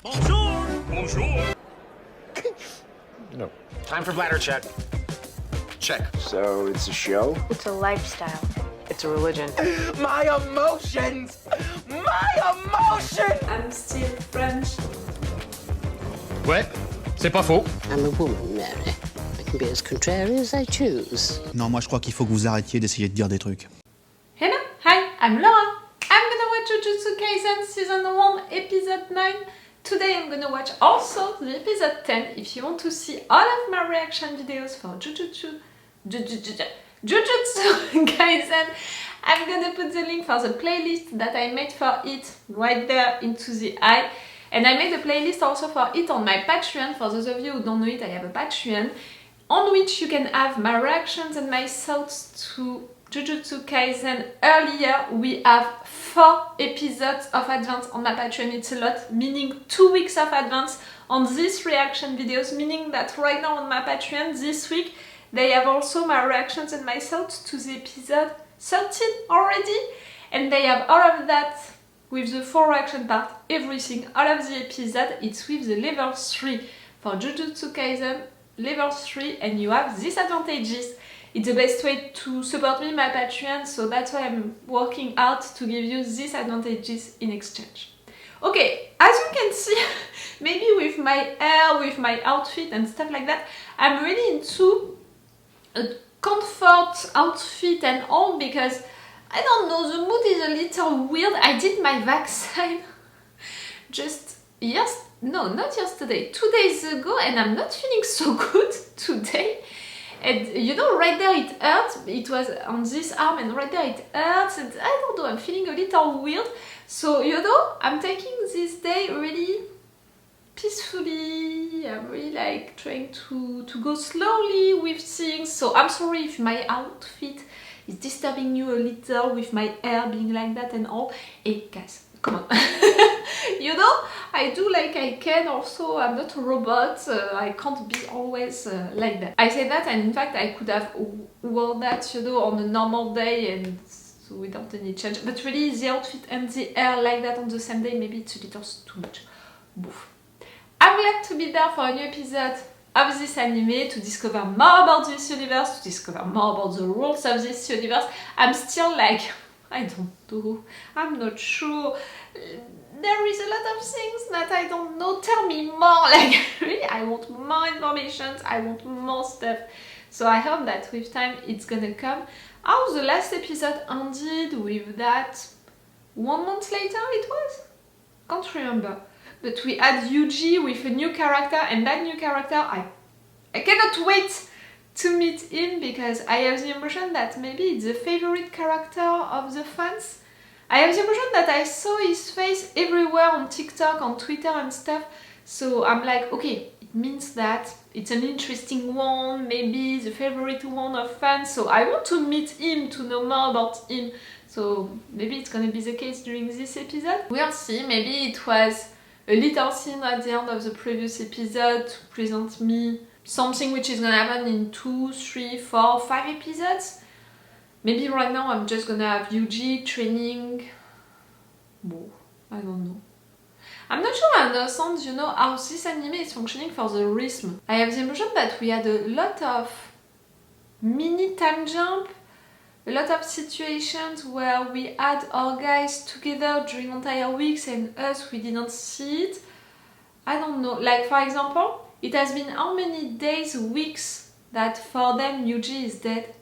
Bonjour! Bonjour! No. Time for bladder check. Check. So it's a show? It's a lifestyle. It's a religion. My emotions! My emotions! I'm still French. Ouais, c'est pas faux. I'm a woman, Mary. I can be as contrary as I choose. Non, moi je crois qu'il faut que vous arrêtiez d'essayer de dire des trucs. Hello, hi, I'm Laura. I'm gonna watch Jujutsu Kaisen Season 1, Episode 9. Today I'm gonna watch also the Episode 10 if you want to see all of my reaction videos for Jujutsu Kaisen. I'm gonna put the link for the playlist that I made for it right there into the eye. And I made a playlist also for it on my Patreon. For those of you who don't know it, I have a Patreon on which you can have my reactions and my thoughts to Jujutsu Kaisen. Earlier, we have 4 episodes of advance on my Patreon. It's a lot, meaning 2 weeks of advance on these reaction videos, meaning that right now on my Patreon this week, they have also my reactions and my thoughts to the episode 13 already. And they have all of that with the 4 reaction part, everything, all of the episode, it's with the level 3 for Jujutsu Kaisen, level 3, and you have these advantages. It's the best way to support me, my Patreon, so that's why I'm working hard to give you these advantages in exchange. Okay, as you can see, maybe with my hair, with my outfit and stuff like that, I'm really into a comfort outfit and all because I don't know, the mood is a little weird. I did my vaccine just not yesterday, 2 days ago, and I'm not feeling so good today. And you know, right there it hurts. It was on this arm, and right there it hurts. And I don't know, I'm feeling a little weird. So you know, I'm taking this day really peacefully. I'm really like trying to go slowly with things. So I'm sorry if my outfit is disturbing you a little with my hair being like that and all. Hey guys, come on. You know, I do like I can also. I'm not a robot. I can't be always like that. I say that, and in fact I could have worn that, you know, on a normal day and so without any change. But really the outfit and the hair like that on the same day, maybe it's a little too much. Boof. I'm glad to be there for a new episode of this anime, to discover more about this universe, to discover more about the rules of this universe. I'm still like, I don't know, I'm not sure. There is a lot of things that I don't know. Tell me more, like really, I want more information, I want more stuff. So I hope that with time it's gonna come. How the last episode ended with that 1 month later it was? Can't remember. But we had Yuji with a new character, and that new character, I cannot wait to meet him because I have the impression that maybe it's the favorite character of the fans. I have the impression that I saw his face everywhere on TikTok, on Twitter and stuff. So I'm like, okay, it means that it's an interesting one, maybe the favorite one of fans. So I want to meet him, to know more about him. So maybe it's gonna be the case during this episode. We'll see, maybe it was a little scene at the end of the previous episode to present me something which is gonna happen in 2, 3, 4, 5 episodes. Maybe right now I'm just gonna have Yuji training. Whoa, I don't know. I'm not sure I understand, you know, how this anime is functioning for the rhythm. I have the impression that we had a lot of mini time jump, a lot of situations where we had our guys together during entire weeks and us, we didn't see it. I don't know, like for example, it has been how many days, weeks that for them Yuji is dead?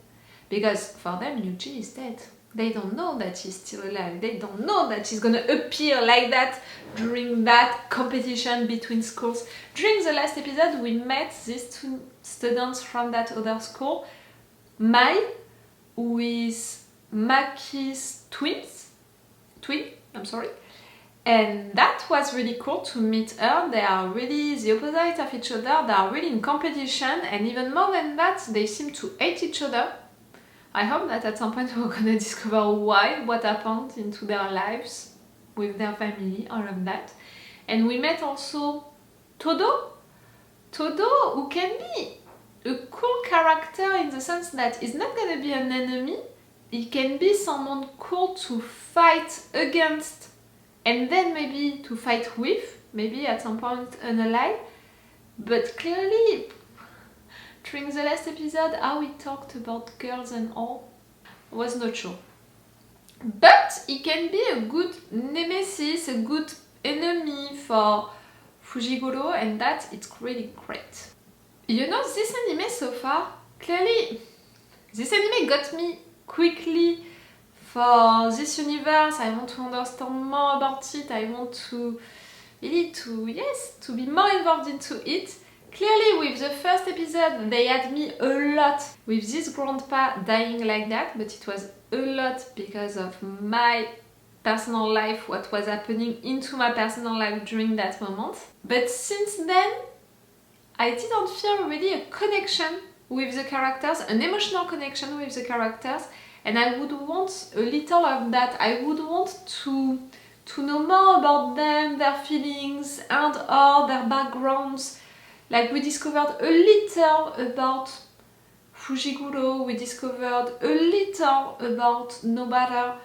Because for them Yuji is dead. They don't know that he's still alive. They don't know that he's gonna appear like that during that competition between schools. During the last episode we met these 2 students from that other school. Mai, who is Maki's twin, and that was really cool to meet her. They are really the opposite of each other, they are really in competition, and even more than that, they seem to hate each other. I hope that at some point we're gonna discover why, what happened into their lives, with their family, all of that. And we met also Todo, who can be a cool character in the sense that he's not gonna be an enemy, he can be someone cool to fight against and then maybe to fight with. maybe at some point unalive, but clearly during the last episode how we talked about girls and all was not sure. But he can be a good nemesis, a good enemy for Fujiguro, and that it's really great. You know, this anime so far, clearly this anime got me quickly for this universe. I want to understand more about it. I want to really to be more involved into it. Clearly with the first episode they had me a lot with this grandpa dying like that, but it was a lot because of my personal life, what was happening into my personal life during that moment. But since then I didn't feel really a connection with the characters, an emotional connection with the characters, and I would want a little of that. I would want to know more about them, their feelings and all their backgrounds. Like we discovered a little about Fujiguro, we discovered a little about Nobara,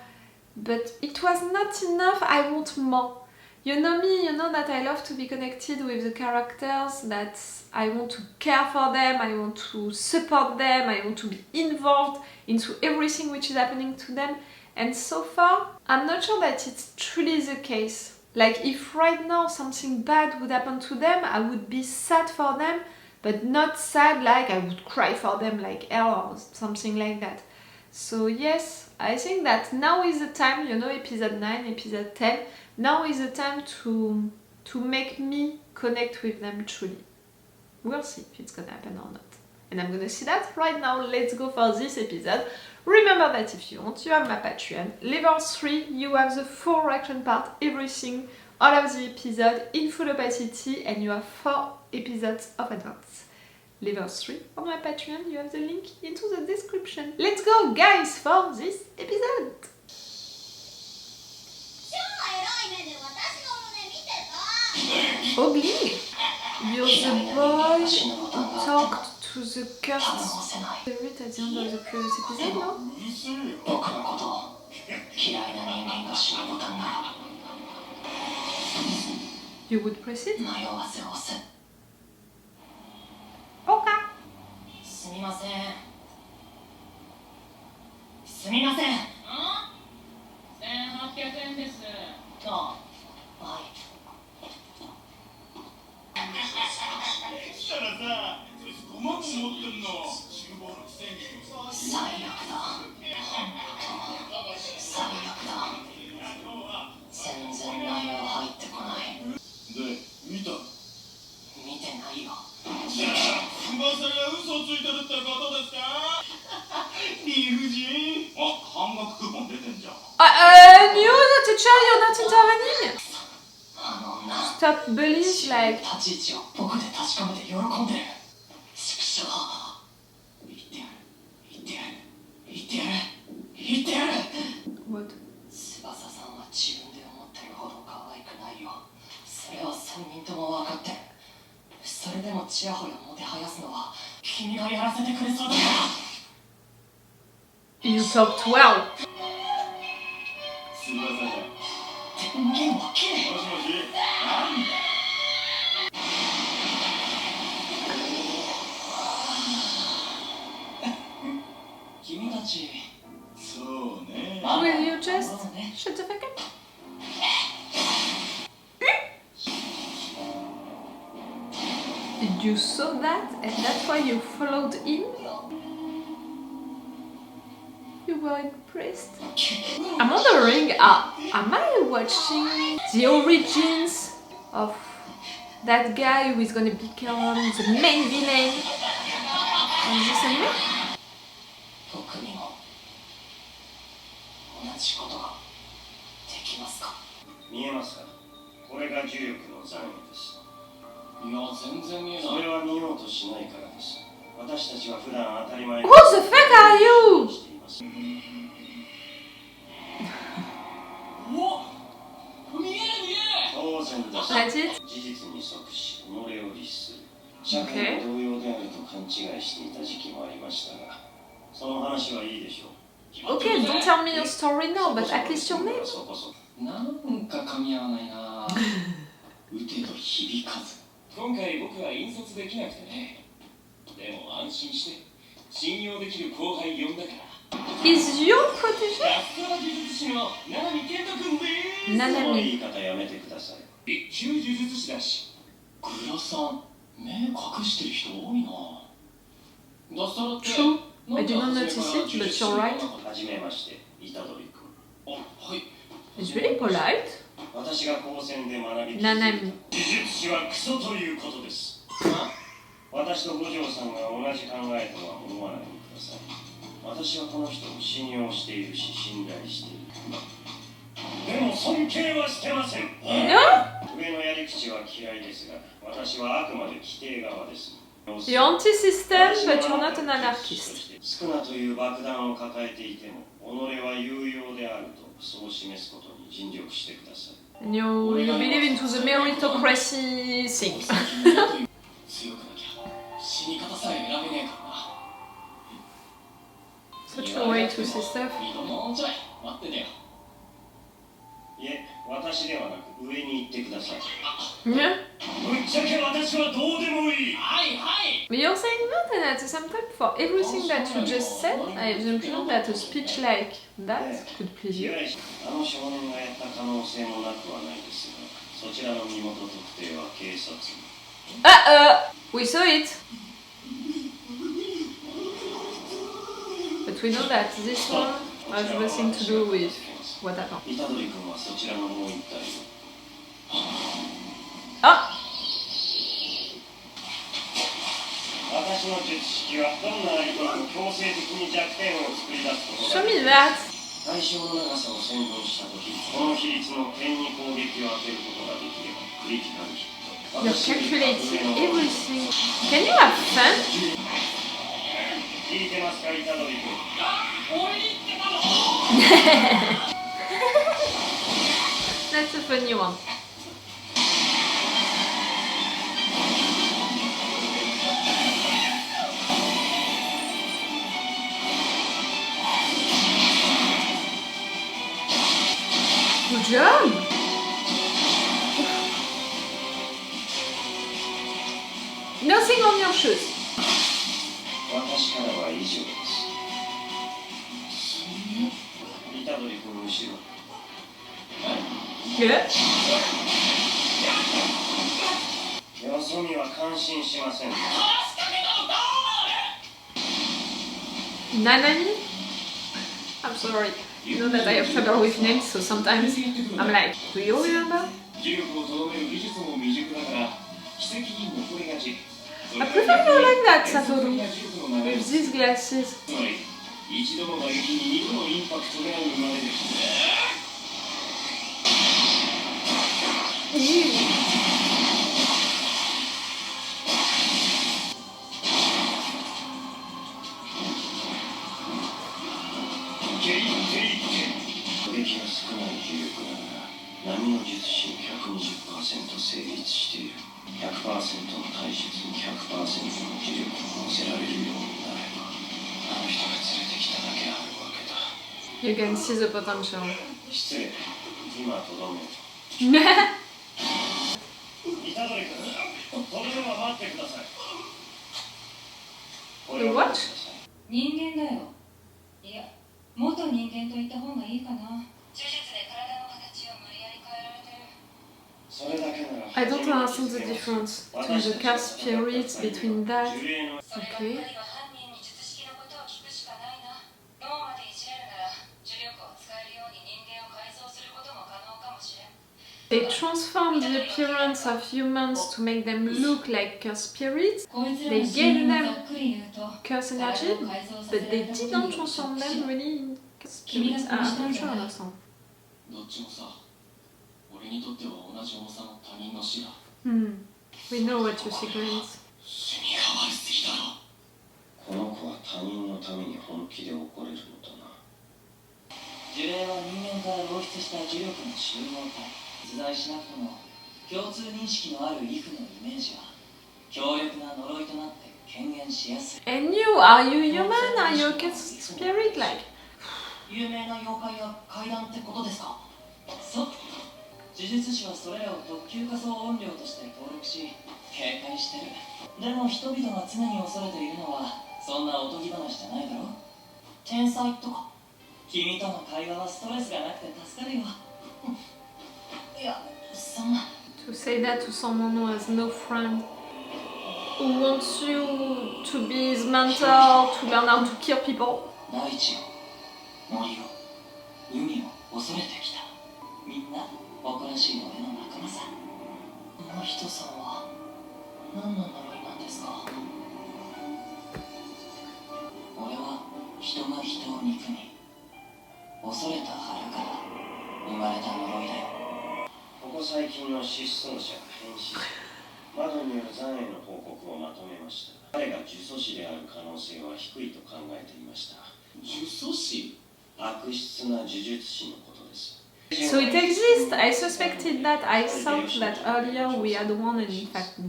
but it was not enough. I want more. You know me, you know that I love to be connected with the characters, that I want to care for them, I want to support them, I want to be involved into everything which is happening to them. And so far, I'm not sure that it's truly the case. Like if right now something bad would happen to them, I would be sad for them, but not sad like I would cry for them like hell or something like that. So yes, I think that now is the time, you know, episode 9, episode 10, now is the time to make me connect with them truly. We'll see if it's gonna happen or not. And I'm gonna see that right now. Let's go for this episode. Remember that if you want, you have my Patreon. Level 3, you have the full reaction part, everything, all of the episode in full opacity, and you have 4 episodes of advance. Level 3 on my Patreon, you have the link into the description. Let's go guys for this episode! Ugly! You're the boy who talked to the cursed spirit at the end of the previous episode, no? You would press it? Okay. すみません。すみません。1800円です。あ、はい。したらさ、そいつ5万も持ってんの。厨房のくせに。最悪だ。最悪だ。全然内容入ってこない。で、見た？見てないよ。じゃあ、噂が嘘をついてるってことですか？理不尽。あ、半額クーポン出てんじゃん。You, the teacher, you're not intervening. Stop bullies, like. 立ち位置を僕で確かめて喜んでる。畜生。言ってやる。言ってやる。言ってやる。言ってやる。What? 翼さんは自分で思ってるほど可愛くないよ。それは3人とも分かってる。それでもちやほやもてはやすのは君がやらせてくれそうだから。You talked well. 翼じゃ。電源を切れ。もしもし。なんだ。君たち。そうね。Will you just shut the fuck up? You saw that and that's why you followed him? You were impressed? I'm wondering, am I watching the origins of that guy who is gonna become the main villain in this anime? 僕にも同じことができますか？見えますか？これが重力の残影です。いや、全然見えない。それは見ようとしないからです。私たちは普段当たり前に。 Who the fuck are you? 見える見える。当然です。 That's it? 事実に即し、己を律する。社会も同様であると勘違いしていた時期もありましたが、その話はいいでしょう。 Okay, don't tell me your story now, but at least your name. なんか噛み合わないな。打てど響かず。今回僕は引率できなくてね。でも安心して信用できる後輩呼んだから。Is your protégé? ラストラ呪術師の七海健人君でーす。その言い方やめてください。一級呪術師だし。黒さん、目隠してる人多いな。だったらって。True. I did not notice it, but you're right. はじめまして、虎杖君。あ、はい。It's really polite. 私が高専で学び、Nanami. 呪術師はクソということです。私と五条さんが同じ考えとは思わないでください。私はこの人を信用しているし、信頼している。でも尊敬はしてません。上のやり口は嫌いですが、私はあくまで規定側です。You're anti-system, but you're not an anarchist. 少なという爆弾を抱えていても、己は有用であるとそう示すことに尽力してください。And you believe into the meritocracy thing. 強くなきゃ死に方さえ選べねえからな。Such a way to say stuff. 二度のちょい待っててよ。いえ、私ではなく上に行ってください。Yeah. ぶっちゃけ私はどうでもいい。はいはい。 But you're saying that, and at the same time, for everything that you just said, I have the impression that a speech like that could please you. あの少年がやった可能性もなくはないですが、そちらの身元特定は警察に。We saw it! But we know that this one has nothing to do with what happened. 虎杖君はそちらのもう一体を。あ、私の術式はどんな相手も強制的に弱点を作り出すことが show me that! 対象の長さを線分したとき、この比率の点に攻撃を当てることができればクリティカルヒット。 You're calculating everything. Can you have fun? 聞いてますか、虎杖君。That's a funny one. Good job! Nothing on your shoes. 私からは以上です。虎杖君の後ろ。Good. よそ見は感心しません。 Nanami? I'm sorry. You know that I have trouble with names, so sometimes I'm like, do you remember? I prefer you like that, Satoru, with these glasses. You can see the potential. 失礼。今とどめ。 The what? 人間だよ。いや、元人間と言った方がいいかな。呪術で体の形を無理やり変えられてる。 I don't understand the difference between the cast spirits, between that. Okay. They transform the appearance of humans to make them look like curse spirits. They gave them curse energy, but they didn't transform them really in curse spirits. I'm not sure I understand. We know what your secret is. この子は他人のために本気で怒れるのだな。呪霊は人間から漏出した呪力の集合体。実在しなくとも共通認識のある畏怖のイメージは強力な呪いとなって権限しやすい。 And you, are you human? Are you a curse spirit like? 有名な妖怪や怪談ってことですか？そう。呪術師はそれらを特級仮想音量として登録し警戒してる。でも人々が常に恐れているのはそんなおとぎ話じゃないだろ。天才とか君との会話はストレスがなくて助かるよ。いや、そんな。 To say that to someone who has no friend, who wants you to be his mentor, to learn how to kill people. 大地を、森を、海を恐れてきた。みんな誇らしい俺の仲間さ。真人さんは何の呪いなんですか？俺は人が人を憎み、恐れた腹から生まれた呪いだよ。ここ最近の失踪者が変死し、窓による残影の報告をまとめました。彼が呪詛師である可能性は低いと考えていました。呪詛師？悪質な呪術師のことです。 So it exists. I suspected that. I thought that earlier we had one, and in fact,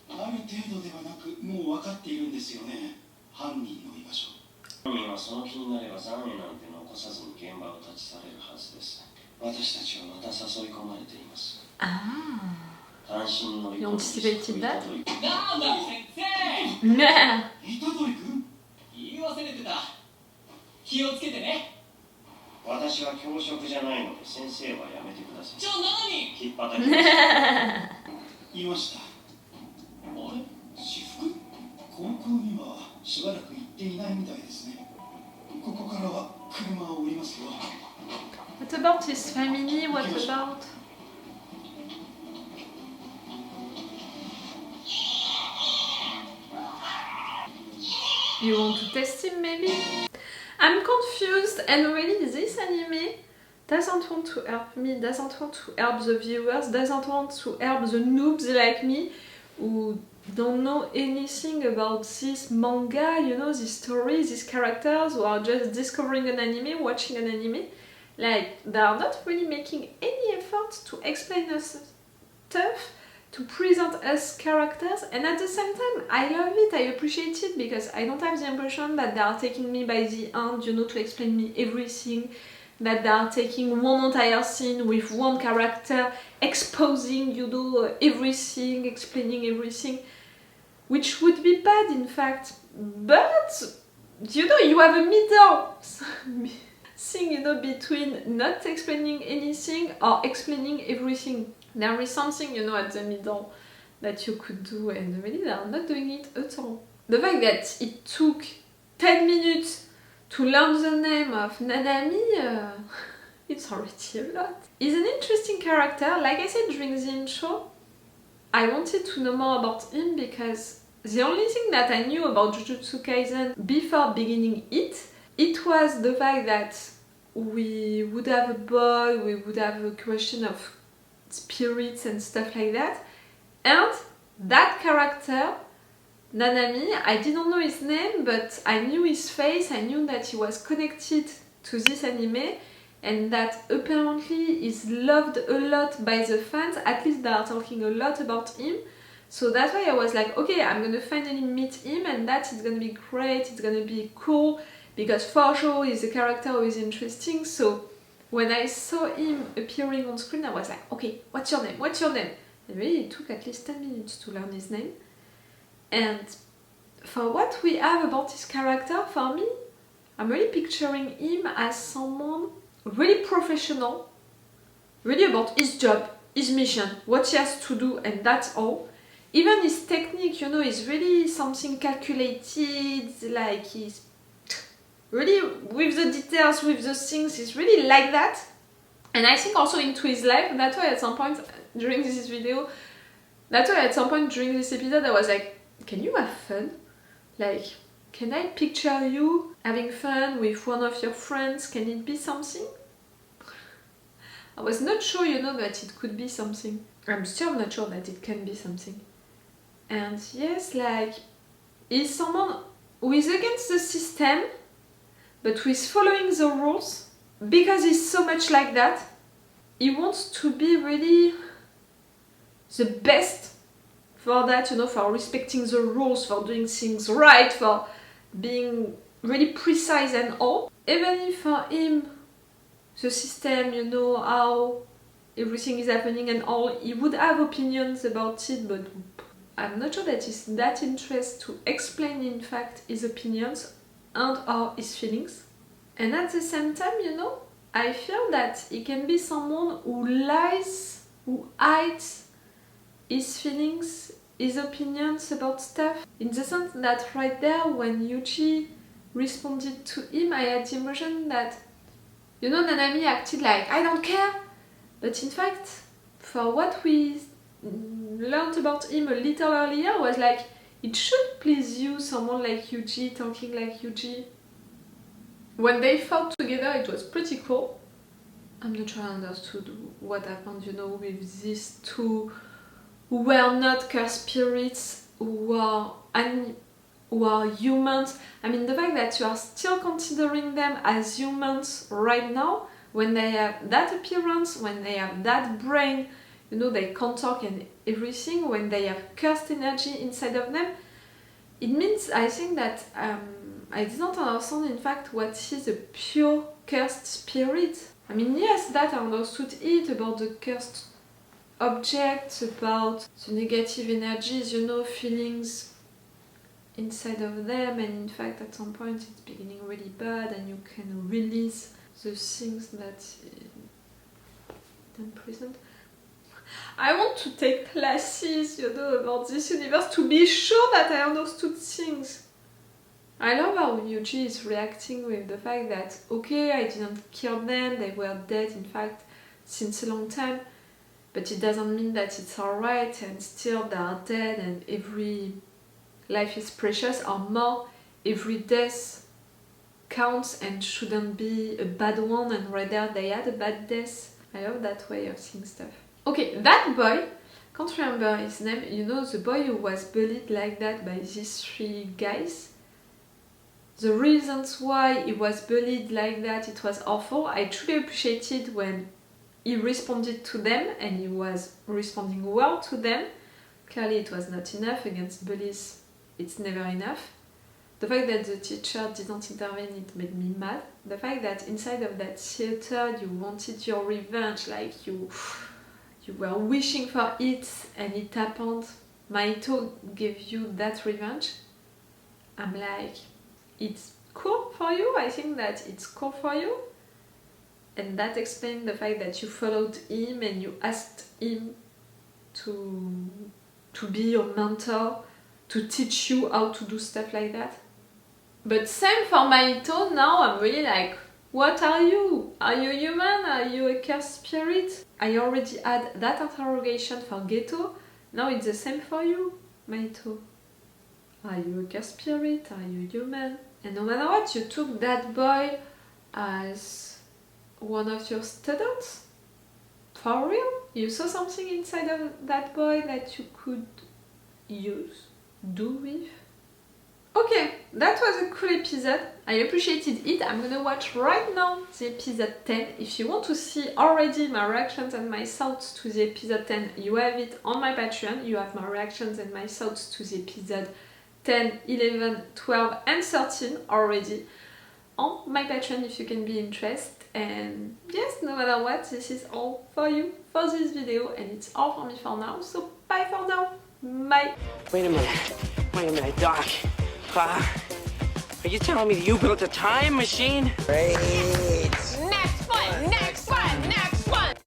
ある程度ではなく、もう分かっているんですよね。犯人の居場所。犯人はその気になれば残影なんて残さずに現場を立ち去れるはずです。私たちはまた誘い込まれています。単身の you anticipated that? なんだ先生。Nah. 虎杖君？言い忘れてた。気をつけてね。私は教職じゃないので先生はやめてください。Nanami！引っ叩きます。いました。あれ？私服？高校にはしばらく行っていないみたいですね。ここからは車を降りますよ。What about his family? What about? You want to test him maybe? I'm confused, and really this anime doesn't want to help me, doesn't want to help the viewers, doesn't want to help the noobs like me who don't know anything about this manga, you know, this story, these characters, who are just discovering an anime, watching an anime. Like, they are not really making any effort to explain us stuff, to present us characters, and at the same time, I love it, I appreciate it, because I don't have the impression that they are taking me by the hand, you know, to explain me everything, that they are taking one entire scene with one character, exposing, you know, everything, explaining everything, which would be bad, in fact, but, you know, you have a middle thing, you know, between not explaining anything or explaining everything. There is something, you know, at the middle that you could do, and really they are not doing it at all. The fact that it took 10 minutes to learn the name of Nanami, it's already a lot. He's an interesting character. Like I said during the intro, I wanted to know more about him because the only thing that I knew about Jujutsu Kaisen before beginning it was the fact that we would have a boy, we would have a question of spirits and stuff like that, and that character, Nanami, I didn't know his name, but I knew his face, I knew that he was connected to this anime, and that apparently is loved a lot by the fans, at least they are talking a lot about him. So that's why I was like, okay, I'm gonna finally meet him, and that is gonna be great, it's gonna be cool, because for sure he's a character who is interesting. So when I saw him appearing on screen, I was like, okay, what's your name? What's your name? And really it took at least 10 minutes to learn his name. And for what we have about his character, for me, I'm really picturing him as someone really professional, really about his job, his mission, what he has to do, and that's all. Even his technique, you know, is really something calculated, like he's really with the details, with the things, he's really like that. And I think also into his life, that's why at some point during this video, that's why at some point during this episode I was like, can you have fun? Like, can I picture you having fun with one of your friends? Can it be something? I was not sure, you know, that it could be something. I'm still not sure that it can be something. And yes, like, he's someone who is against the system, but who is following the rules, because he's so much like that. He wants to be really the best for that, you know, for respecting the rules, for doing things right, for being really precise and all. Even if for him the system, you know, how everything is happening and all. He would have opinions about it, but I'm not sure that he's that interested to explain in fact his opinions and or his feelings. And at the same time, you know, I feel that he can be someone who lies, who hides his feelings, his opinions about stuff. In the sense that right there, when Yuji responded to him, I had the emotion that, you know, Nanami acted like, I don't care. But in fact, for what we learned about him a little earlier, was like, it should please you, someone like Yuji, talking like Yuji. When they fought together, it was pretty cool. I'm not sure I understood what happened, you know, with these two who were not cursed spirits, who are humans. I mean, the fact that you are still considering them as humans right now, when they have that appearance, when they have that brain, you know, they can talk and everything, when they have cursed energy inside of them, it means, I think that I didn't understand in fact what is a pure cursed spirit. I mean, yes, that I understood it about the cursed objects, about the negative energies, you know, feelings inside of them, and in fact at some point it's beginning really bad and you can release the things that imprisoned. I want to take classes, you know, about this universe to be sure that I understood things. I love how Yuji is reacting with the fact that, okay, I didn't kill them, they were dead in fact since a long time, but it doesn't mean that it's alright and still they are dead and every life is precious, or more, every death counts and shouldn't be a bad one, and rather they had a bad death. I love that way of seeing stuff. Okay, that boy, can't remember his name, you know, the boy who was bullied like that by these three guys. The reasons why he was bullied like that, it was awful. I truly appreciated when he responded to them and he was responding well to them. Clearly it was not enough against bullies, it's never enough. The fact that the teacher didn't intervene, it made me mad. The fact that inside of that theater you wanted your revenge, like you were wishing for it and it happened. Mahito gave you that revenge. I'm like, it's cool for you, I think that it's cool for you. And that explains the fact that you followed him and you asked him to be your mentor, to teach you how to do stuff like that. But same for Mahito, now I'm really like, what are you? Are you human? Are you a cursed spirit? I already had that interrogation for Geto, now it's the same for you, Mahito. Are you a cursed spirit? Are you human? And no matter what, you took that boy as one of your students? For real? You saw something inside of that boy that you could use, do with? Okay, that was a cool episode. I appreciated it. I'm gonna watch right now the episode 10. If you want to see already my reactions and my thoughts to the episode 10, you have it on my Patreon. You have my reactions and my thoughts to the episode 10, 11, 12 and 13 already on my Patreon if you can be interested. And yes, no matter what, this is all for you for this video and it's all for me for now. So bye for now. Bye. Wait a minute, Doc. Are you telling me that you built a time machine? Crazy.